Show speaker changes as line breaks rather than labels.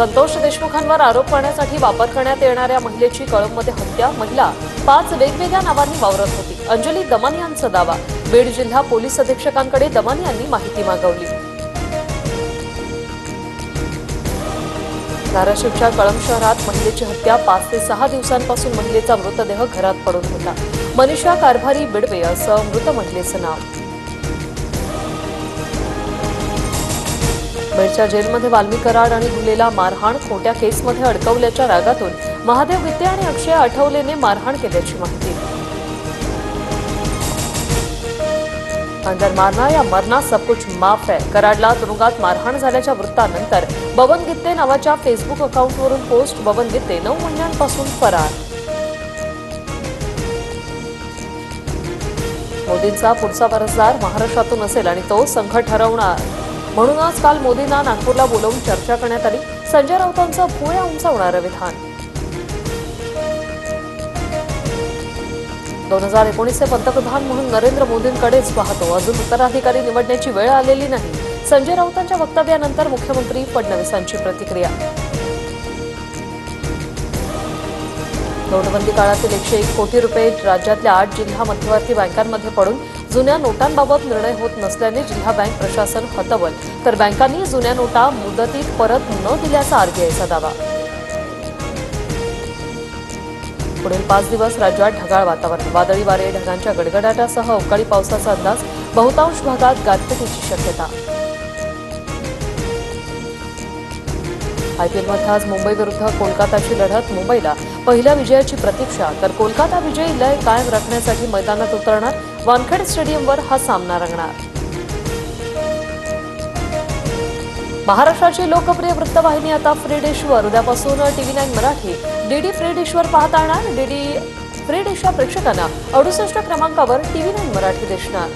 संतोष देशमुखांवर आरोप करण्यासाठी वापर करण्यात येणाऱ्या महिलेची कळंबमध्ये हत्या. महिला 5 वेगवेगळ्या नावांनी वावरत होती. अंजली दमानी यांचा दावा. बीड जिल्हा पोलीस अधीक्षकांकडे दमानी यांनी माहिती मागवली. धाराशिवच्या कळंब शहरात महिलेची हत्या. 5 ते 6 दिवसांपासून महिलेचा मृतदेह घरात पडून होता. मनीषा कारभारी बिडवे असं मृत महिलेचं नाव. बीडच्या जेलमध्ये वाल्मी कराड आणि गुलेला मारहाण. खोट्या केसमध्ये अडकवल्याच्या रागातून महादेव गित्ते आणि अक्षय आठवलेने मारहाण केल्याची माहिती. अंदर मारना या मरना सब कुछ माफ है. कराडला तुरुंगात मारहाण झाल्याच्या वृत्तानंतर बबन गित्ते नावाच्या फेसबुक अकाउंटवरून पोस्ट. बबन गित्ते 9 महिन्यांपासून फरार. मोदींचा पुढचा वारसदार महाराष्ट्रातून असेल आणि तो संघ ठरवणार म्हणूनच काल मोदींना नागपूरला बोलावून चर्चा करण्यात आली. संजय राऊतांचं भुवया उंचावणारं विधान. 2019चे पंतप्रधान म्हणून नरेंद्र मोदींकडेच पाहतो. अजून उत्तराधिकारी निवडण्याची वेळ आलेली नाही. संजय राऊतांच्या वक्तव्यानंतर मुख्यमंत्री फडणवीसांची प्रतिक्रिया. नोटबंदी काळातील 101 कोटी रुपये राज्यातल्या 8 जिल्हा मध्यवर्ती बँकांमध्ये पडून जुन्या नोटांबाबत निर्णय होत नसल्याने जिल्हा बँक प्रशासन हतबल. तर बँकांनी जुन्या नोटा मुदतीत परत न दिल्याचा आरबीआयचा दावा. पुढील 5 दिवस राज्यात ढगाळ वातावरण. वादळी वारे, ढगांच्या गडगडाटासह अवकाळी पावसाचा अंदाज. बहुतांश भागात गारपिटीची शक्यता. आयपीएलमध्ये आज मुंबई विरुद्ध कोलकाताची लढत. मुंबईला पहिल्या विजयाची प्रतीक्षा तर कोलकाता विजयी लय कायम राखण्यासाठी मैदानात उतरणार. वानखेडे स्टेडियमवर हा सामना रंगणार. महाराष्ट्राची लोकप्रिय वृत्तवाहिनी आता फ्री डिशवर. उद्यापासून TV9 मराठी डीडी फ्री डिशवर पाहता येणार. डीडी फ्री डिशच्या प्रेक्षकांना 68 क्रमांकावर TV9 मराठी दिसणार.